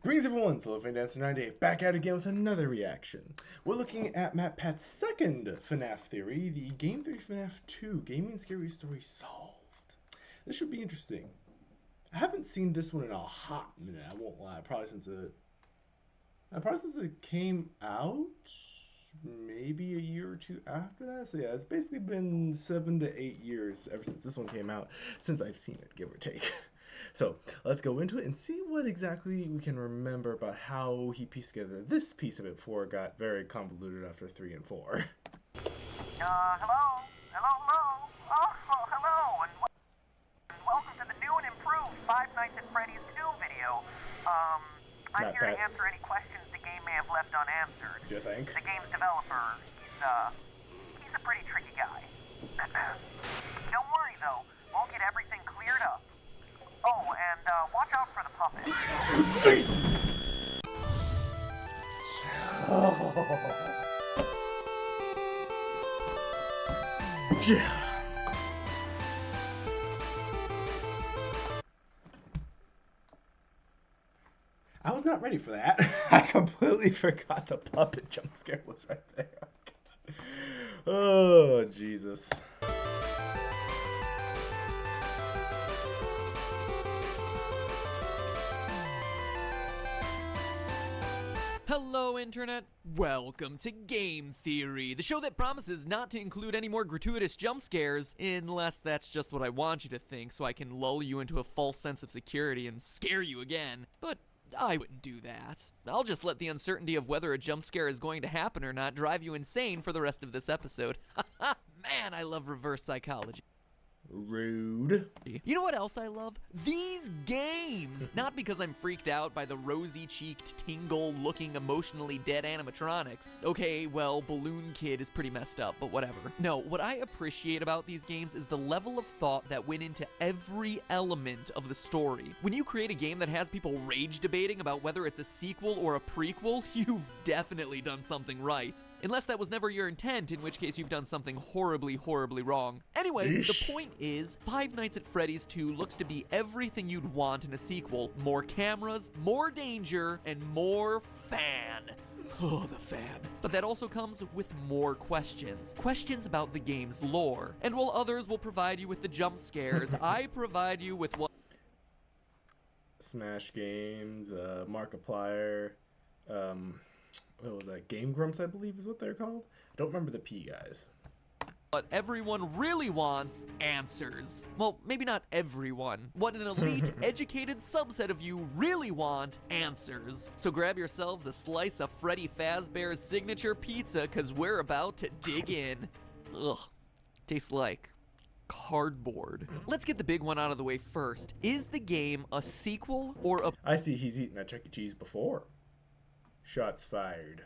Greetings everyone, Solo Dancer 98 back at it again with another reaction. We're looking at Matt Pat's second FNAF theory, the Game Theory FNAF 2, Gaming Scary Story Solved. This should be interesting. I haven't seen this one in a hot minute, I won't lie. Probably since it came out, maybe a year or two after that. So yeah, it's basically been 7 to 8 years ever since this one came out, since I've seen it, give or take. So let's go into it and see what exactly we can remember about how he pieced together this piece of it before it got very convoluted after 3 and 4. Hello? Hello? Oh, hello, and welcome to the new and improved Five Nights at Freddy's 2 video. I'm here to answer any questions the game may have left unanswered. Do you think? The game's developer, he's a pretty tricky guy. Don't worry, though. We'll get everything cleared up. Oh, and watch out for the puppet. I was not ready for that. I completely forgot the puppet jump scare was right there. Oh, Jesus. Hello, Internet. Welcome to Game Theory, the show that promises not to include any more gratuitous jump scares, unless that's just what I want you to think, so I can lull you into a false sense of security and scare you again. But I wouldn't do that. I'll just let the uncertainty of whether a jump scare is going to happen or not drive you insane for the rest of this episode. Man, I love reverse psychology. Rude. You know what else I love? These games! Not because I'm freaked out by the rosy-cheeked, tingle-looking, emotionally dead animatronics. Okay, well, Balloon Kid is pretty messed up, but whatever. No, what I appreciate about these games is the level of thought that went into every element of the story. When you create a game that has people rage debating about whether it's a sequel or a prequel, you've definitely done something right. Unless that was never your intent, in which case you've done something horribly, horribly wrong. Anyway, the point is, Five Nights at Freddy's 2 looks to be everything you'd want in a sequel. More cameras, more danger, and more fan. Oh, the fan. But that also comes with more questions. Questions about the game's lore. And while others will provide you with the jump scares, I provide you with what... Smash Games, Markiplier, what was that? Game Grumps, I believe is what they're called. Don't remember the P guys. What everyone really wants, answers. Well, maybe not everyone. What an elite, educated subset of you really want, answers. So grab yourselves a slice of Freddy Fazbear's signature pizza, cause we're about to dig in. Ugh, tastes like cardboard. Let's get the big one out of the way first. Is the game a sequel or a... I see he's eaten at Chuck E. Cheese before. Shots fired.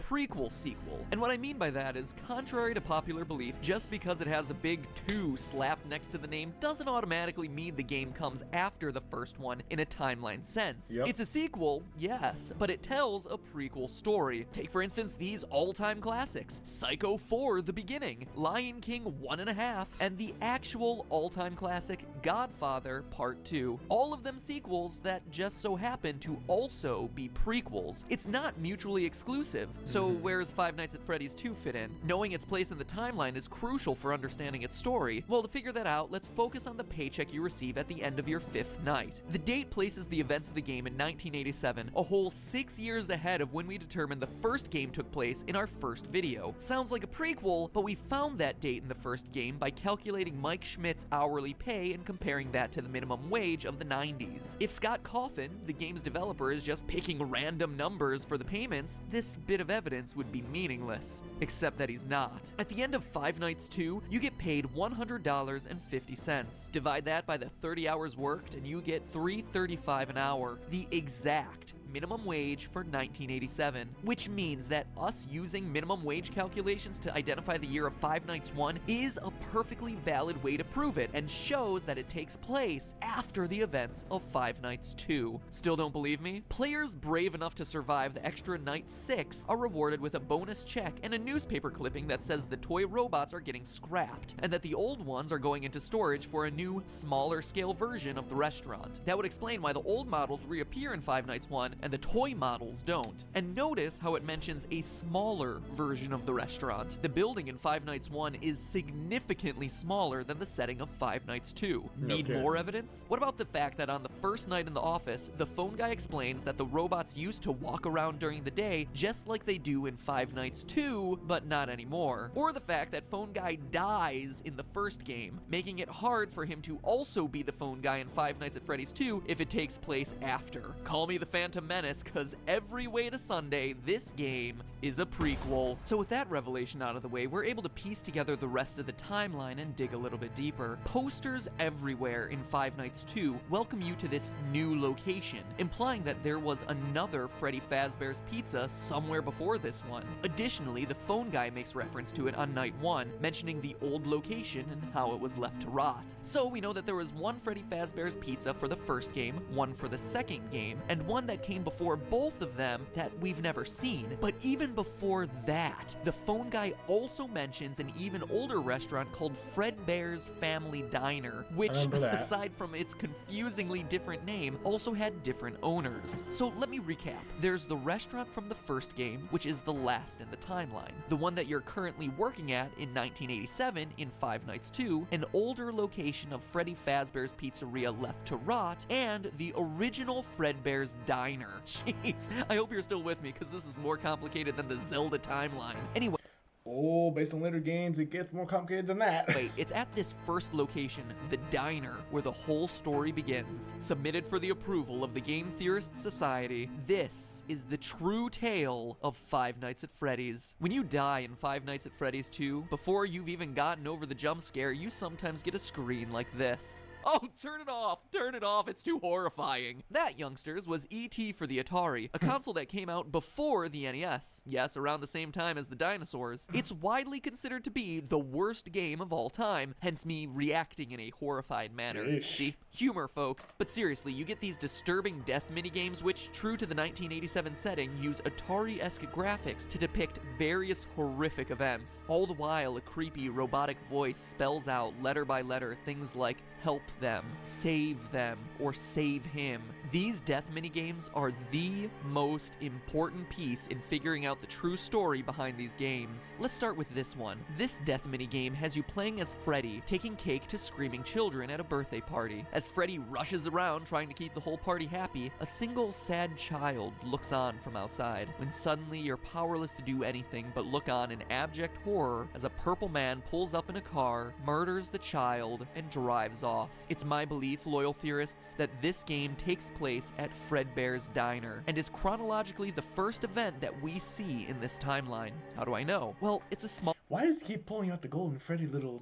Prequel sequel. And what I mean by that is, contrary to popular belief, just because it has a big 2 slapped next to the name doesn't automatically mean the game comes after the first one in a timeline sense. Yep. It's a sequel, yes, but it tells a prequel story. Take for instance these all-time classics, Psycho 4 The Beginning, Lion King 1.5, and the actual all-time classic Godfather Part 2. All of them sequels that just so happen to also be prequels. It's not mutually exclusive. So where's Five Nights at Freddy's 2 fit in? Knowing its place in the timeline is crucial for understanding its story. Well, to figure that out, let's focus on the paycheck you receive at the end of your 5th night. The date places the events of the game in 1987, a whole 6 years ahead of when we determined the first game took place in our first video. Sounds like a prequel, but we found that date in the first game by calculating Mike Schmidt's hourly pay and comparing that to the minimum wage of the 90s. If Scott Coffin, the game's developer, is just picking random numbers for the payments, this bit of evidence would be meaningless, except that he's not. At the end of Five Nights 2, you get paid $100.50. Divide that by the 30 hours worked and you get $3.35 an hour, the exact minimum wage for 1987, which means that us using minimum wage calculations to identify the year of Five Nights 1 is a perfectly valid way to prove it and shows that it takes place after the events of Five Nights 2. Still don't believe me? Players brave enough to survive the extra night 6 are rewarded with a bonus check and a newspaper clipping that says the toy robots are getting scrapped and that the old ones are going into storage for a new, smaller scale version of the restaurant. That would explain why the old models reappear in Five Nights 1, and the toy models don't. And notice how it mentions a smaller version of the restaurant. The building in Five Nights 1 is significantly smaller than the setting of Five Nights 2. Need more evidence? What about the fact that on the first night in the office, the phone guy explains that the robots used to walk around during the day just like they do in Five Nights 2, but not anymore. Or the fact that phone guy dies in the first game, making it hard for him to also be the phone guy in Five Nights at Freddy's 2 if it takes place after. Call me the Phantom Menace, cause every way to Sunday, this game is a prequel. So with that revelation out of the way, we're able to piece together the rest of the timeline and dig a little bit deeper. Posters everywhere in Five Nights 2 welcome you to this new location, implying that there was another Freddy Fazbear's Pizza somewhere before this one. Additionally, the phone guy makes reference to it on night 1, mentioning the old location and how it was left to rot. So we know that there was one Freddy Fazbear's Pizza for the first game, one for the second game, and one that came before both of them that we've never seen. But even before that, the phone guy also mentions an even older restaurant called Fredbear's Family Diner, which, aside from its confusingly different name, also had different owners. So let me recap. There's the restaurant from the first game, which is the last in the timeline. The one that you're currently working at in 1987 in Five Nights 2, an older location of Freddy Fazbear's Pizzeria left to rot, and the original Fredbear's Diner. Jeez, I hope you're still with me, because this is more complicated than the Zelda timeline. Anyway. Oh, based on later games, it gets more complicated than that. Wait, it's at this first location, the diner, where the whole story begins. Submitted for the approval of the Game Theorist Society, this is the true tale of Five Nights at Freddy's. When you die in Five Nights at Freddy's 2, before you've even gotten over the jump scare, you sometimes get a screen like this. Oh, turn it off, it's too horrifying. That, youngsters, was E.T. for the Atari, a console that came out before the NES. Yes, around the same time as the dinosaurs. It's widely considered to be the worst game of all time, hence me reacting in a horrified manner. Yeesh. See? Humor, folks. But seriously, you get these disturbing death minigames which, true to the 1987 setting, use Atari-esque graphics to depict various horrific events. All the while, a creepy robotic voice spells out letter by letter things like help them, save them, or save him. These death minigames are the most important piece in figuring out the true story behind these games. Let's start with this one. This death minigame has you playing as Freddy, taking cake to screaming children at a birthday party. As Freddy rushes around trying to keep the whole party happy, a single sad child looks on from outside, when suddenly you're powerless to do anything but look on in abject horror as a purple man pulls up in a car, murders the child, and drives off. It's my belief, loyal theorists, that this game takes place at Fredbear's Diner, and is chronologically the first event that we see in this timeline. How do I know? Well, it's a small Why does he keep pulling out the Golden Freddy little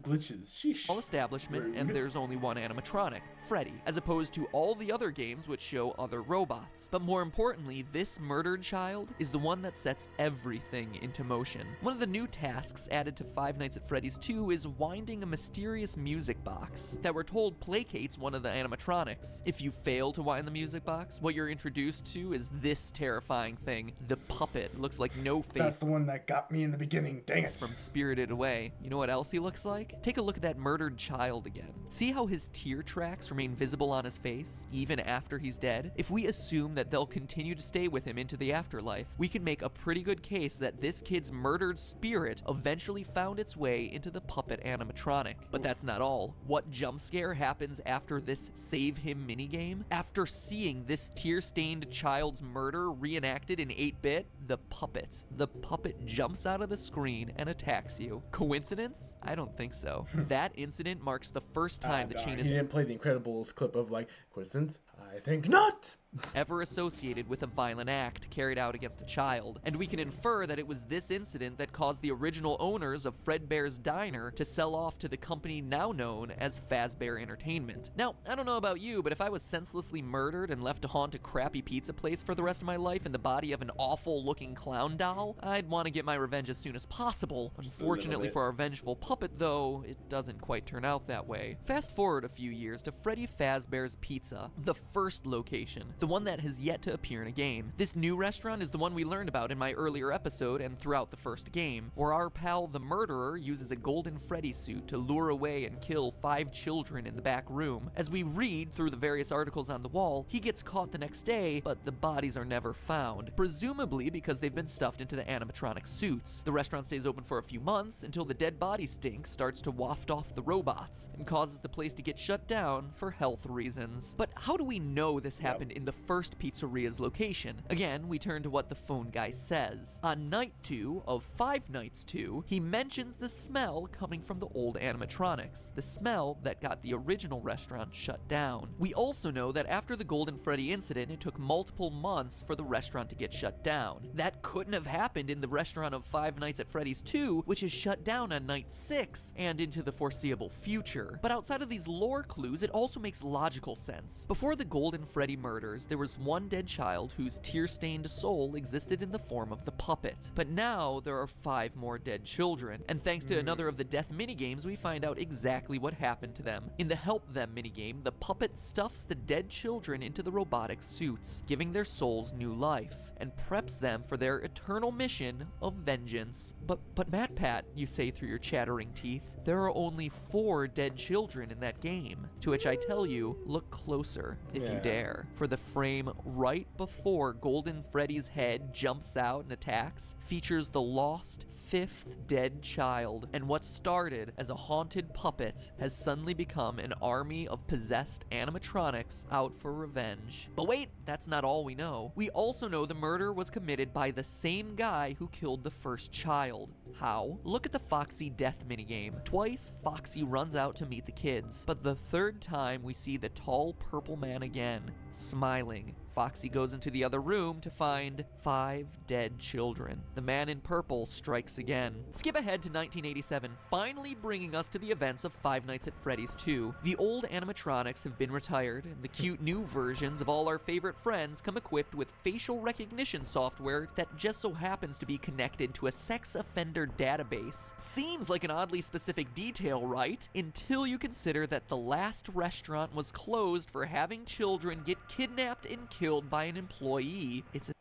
glitches? Sheesh. establishment, and there's only one animatronic, Freddy, as opposed to all the other games which show other robots. But more importantly, this murdered child is the one that sets everything into motion. One of the new tasks added to Five Nights at Freddy's 2 is winding a mysterious music box that we're told placates one of the animatronics. If you fail to wind the music box, what you're introduced to is this terrifying thing, the puppet. It looks like No Face. That's the one that got me in the beginning, dang it. From Spirited Away. You know what else he looks like? Take a look at that murdered child again. See how his tear tracks remain visible on his face, even after he's dead? If we assume that they'll continue to stay with him into the afterlife, we can make a pretty good case that this kid's murdered spirit eventually found its way into the puppet animatronic. But that's not all. What jump scare happens after this Save Him minigame? After seeing this tear-stained child's murder reenacted in 8-bit, the puppet jumps out of the screen and attacks you. Coincidence? I don't think so. That incident marks the first time the chain is... He didn't play the Incredibles clip of, like, coincidence? I think not! ever associated with a violent act carried out against a child, and we can infer that it was this incident that caused the original owners of Fredbear's Diner to sell off to the company now known as Fazbear Entertainment. Now, I don't know about you, but if I was senselessly murdered and left to haunt a crappy pizza place for the rest of my life in the body of an awful-looking clown doll, I'd want to get my revenge as soon as possible. Unfortunately for our vengeful puppet, though, it doesn't quite turn out that way. Fast forward a few years to Freddy Fazbear's Pizza, the first location, the one that has yet to appear in a game. This new restaurant is the one we learned about in my earlier episode and throughout the first game, where our pal the murderer uses a Golden Freddy suit to lure away and kill 5 children in the back room. As we read through the various articles on the wall, he gets caught the next day, but the bodies are never found, presumably because they've been stuffed into the animatronic suits. The restaurant stays open for a few months until the dead body stink starts to waft off the robots and causes the place to get shut down for health reasons. But how do we know this happened in the first pizzeria's location? Again, we turn to what the phone guy says. On night 2 of Five Nights 2, he mentions the smell coming from the old animatronics, the smell that got the original restaurant shut down. We also know that after the Golden Freddy incident, it took multiple months for the restaurant to get shut down. That couldn't have happened in the restaurant of Five Nights at Freddy's 2, which is shut down on night 6 and into the foreseeable future. But outside of these lore clues, it also makes logical sense. Before the Golden Freddy murders, there was one dead child whose tear-stained soul existed in the form of the puppet. But now there are 5 more dead children, and thanks to another of the death minigames, we find out exactly what happened to them. In the Help Them minigame, the puppet stuffs the dead children into the robotic suits, giving their souls new life, and preps them for their eternal mission of vengeance. But MatPat, you say through your chattering teeth, there are only 4 dead children in that game. To which I tell you, look closer if you dare. For the frame right before Golden Freddy's head jumps out and attacks features the lost 5th dead child, and what started as a haunted puppet has suddenly become an army of possessed animatronics out for revenge. But wait, that's not all we know. We also know the murder was committed by the same guy who killed the first child. How? Look at the Foxy death minigame. Twice, Foxy runs out to meet the kids, but the 3rd time we see the tall purple man again, smiling. Foxy goes into the other room to find 5 dead children. The man in purple strikes again. Skip ahead to 1987, finally bringing us to the events of Five Nights at Freddy's 2. The old animatronics have been retired, and the cute new versions of all our favorite friends come equipped with facial recognition software that just so happens to be connected to a sex offender database. Seems like an oddly specific detail, right? Until you consider that the last restaurant was closed for having children get kidnapped and killed by an employee. It's a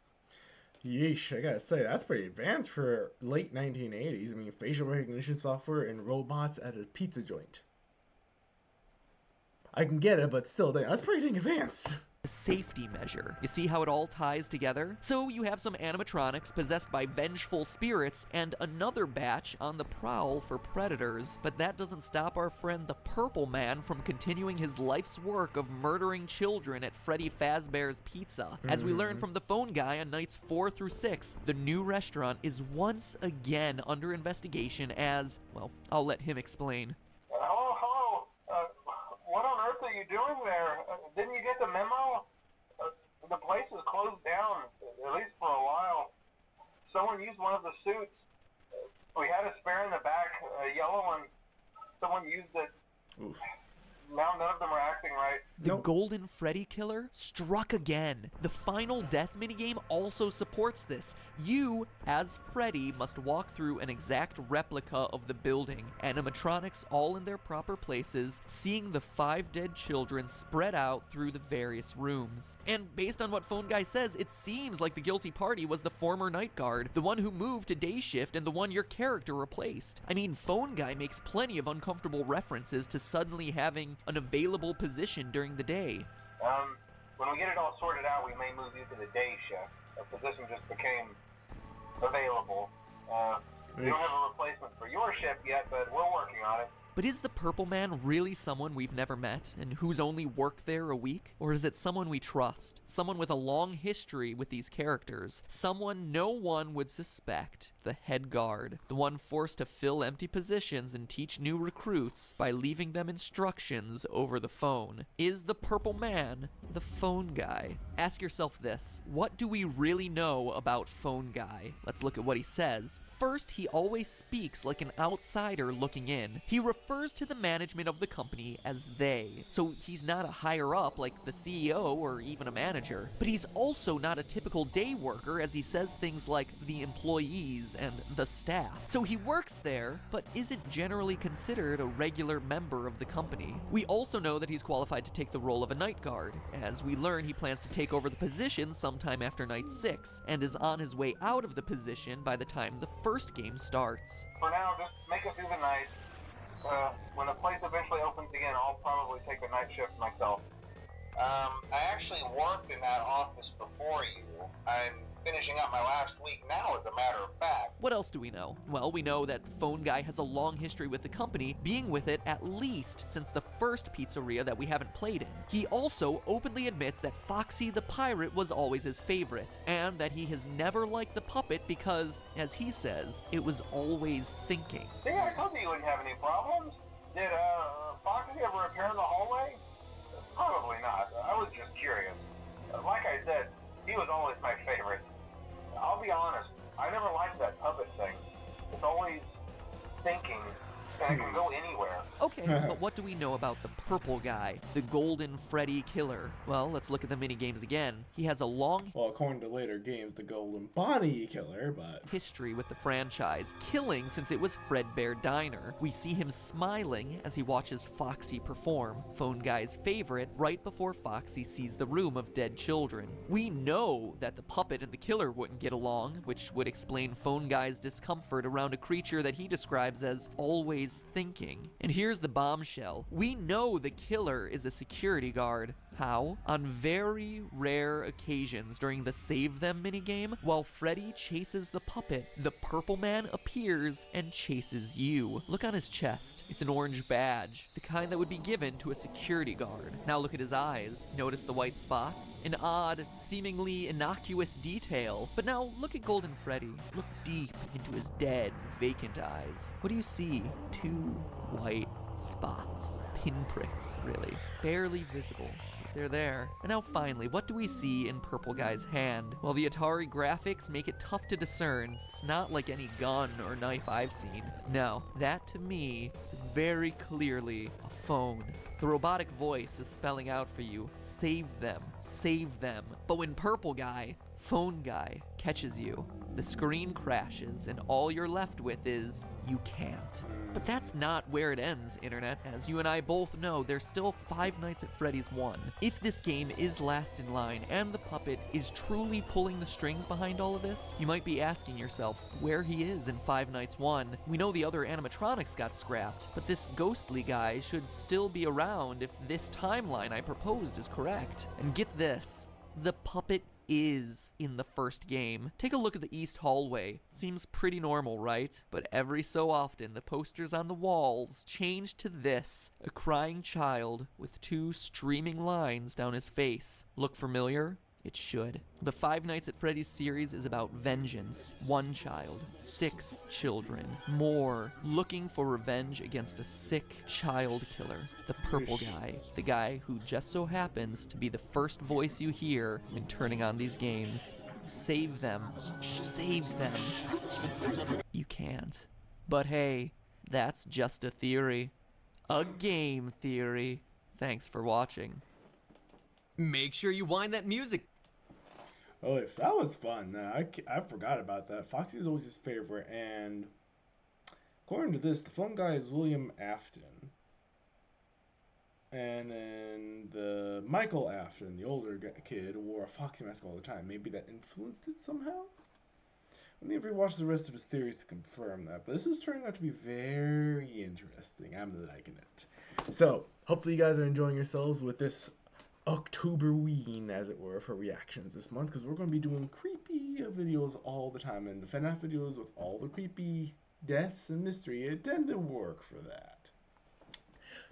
Yeesh, I gotta say, that's pretty advanced for late 1980s. I mean, facial recognition software and robots at a pizza joint. I can get it, but still, that's pretty dang advanced. safety measure. You see how it all ties together? So you have some animatronics possessed by vengeful spirits and another batch on the prowl for predators, but that doesn't stop our friend the Purple Man from continuing his life's work of murdering children at Freddy Fazbear's Pizza. As we learn from the phone guy on nights 4 through 6, the new restaurant is once again under investigation as, well, I'll let him explain. Hello. What on earth are you doing there? Didn't you get the memo? The place is closed down, at least for a while. Someone used one of the suits. We had a spare in the back, a yellow one. Someone used it. Oof. Now none of them are acting right. The Golden Freddy killer struck again. The final death minigame also supports this. You, as Freddy, must walk through an exact replica of the building, animatronics all in their proper places, seeing the 5 dead children spread out through the various rooms. And based on what Phone Guy says, it seems like the guilty party was the former night guard, the one who moved to day shift and the one your character replaced. I mean, Phone Guy makes plenty of uncomfortable references to suddenly having an available position during the day. When we get it all sorted out, we may move you to the day shift. A position just became available. We don't have a replacement for your shift yet, but we're working on it. But is the Purple Man really someone we've never met and who's only worked there a week? Or is it someone we trust? Someone with a long history with these characters? Someone no one would suspect? The head guard. The one forced to fill empty positions and teach new recruits by leaving them instructions over the phone. Is the Purple Man the phone guy? Ask yourself this. What do we really know about Phone Guy? Let's look at what he says. First, he always speaks like an outsider looking in. He refers refers to the management of the company as they. So he's not a higher up like the CEO or even a manager, but he's also not a typical day worker, as he says things like the employees and the staff. So he works there, but isn't generally considered a regular member of the company. We also know that he's qualified to take the role of a night guard, as we learn he plans to take over the position sometime after night 6, and is on his way out of the position by the time the first game starts. For now, just make it through the night. When the place eventually opens again, I'll probably take the night shift myself. I actually worked in that office before you. I'm finishing up my last week now, as a matter of fact. What else do we know? Well, we know that the phone guy has a long history with the company, being with it at least since the first pizzeria that we haven't played in. He also openly admits that Foxy the pirate was always his favorite, and that he has never liked the puppet because, as he says, it was always thinking. See, I told you you wouldn't have any problems. Did Foxy ever appear in the hallway? Probably not. I was just curious. Like I said, he was always my favorite. I'll be honest, I never liked that puppet thing. It's always thinking, and it can go anywhere. Okay, but what do we know about the purple guy, the Golden Freddy killer? Well, let's look at the mini-games again. He has a long Well, according to later games, the Golden Bonnie killer, but history with the franchise, killing since it was Fredbear Diner. We see him smiling as he watches Foxy perform, Phone Guy's favorite, right before Foxy sees the room of dead children. We know that the puppet and the killer wouldn't get along, which would explain Phone Guy's discomfort around a creature that he describes as always thinking. And here's the bombshell. We know the killer is a security guard. How? On very rare occasions during the Save Them minigame, while Freddy chases the puppet, the purple man appears and chases you. Look on his chest. It's an orange badge, the kind that would be given to a security guard. Now look at his eyes. Notice the white spots? An odd, seemingly innocuous detail. But now look at Golden Freddy. Look deep into his dead, vacant eyes. What do you see? Two white spots. Pinpricks, really. Barely visible. They're there. And now finally, what do we see in Purple Guy's hand? Well, the Atari graphics make it tough to discern. It's not like any gun or knife I've seen. No, that to me is very clearly a phone. The robotic voice is spelling out for you, save them, save them. But when Purple Guy, Phone Guy, catches you, the screen crashes and all you're left with is, you can't. But that's not where it ends, Internet. As you and I both know, there's still Five Nights at Freddy's 1. If this game is last in line and the puppet is truly pulling the strings behind all of this, you might be asking yourself where he is in Five Nights 1. We know the other animatronics got scrapped, but this ghostly guy should still be around if this timeline I proposed is correct. And get this, the puppet is in the first game. Take a look at the east hallway. Seems pretty normal, right? But every so often, the posters on the walls change to this, a crying child with two streaming lines down his face. Look familiar? It should. The Five Nights at Freddy's series is about vengeance. One child, 6 children, more, looking for revenge against a sick child killer. The purple guy, the guy who just so happens to be the first voice you hear when turning on these games. Save them. Save them. You can't. But hey, that's just a theory. A game theory. Thanks for watching. Make sure you wind that music. oh, if that was fun. I forgot about that. Foxy was always his favorite, and according to this, the phone guy is William Afton. And then the Michael Afton, the older kid, wore a Foxy mask all the time. Maybe that influenced it somehow? Let me rewatch the rest of his theories to confirm that. But this is turning out to be very interesting. I'm liking it. So, hopefully you guys are enjoying yourselves with this Octoberween, as it were, for reactions this month. Because we're going to be doing creepy videos all the time. And the FNAF videos with all the creepy deaths and mystery, it tend to work for that.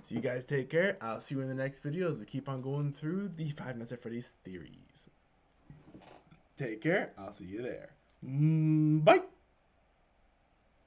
So you guys take care. I'll see you in the next video as we keep on going through the Five Nights at Freddy's theories. Take care. I'll see you there. Bye.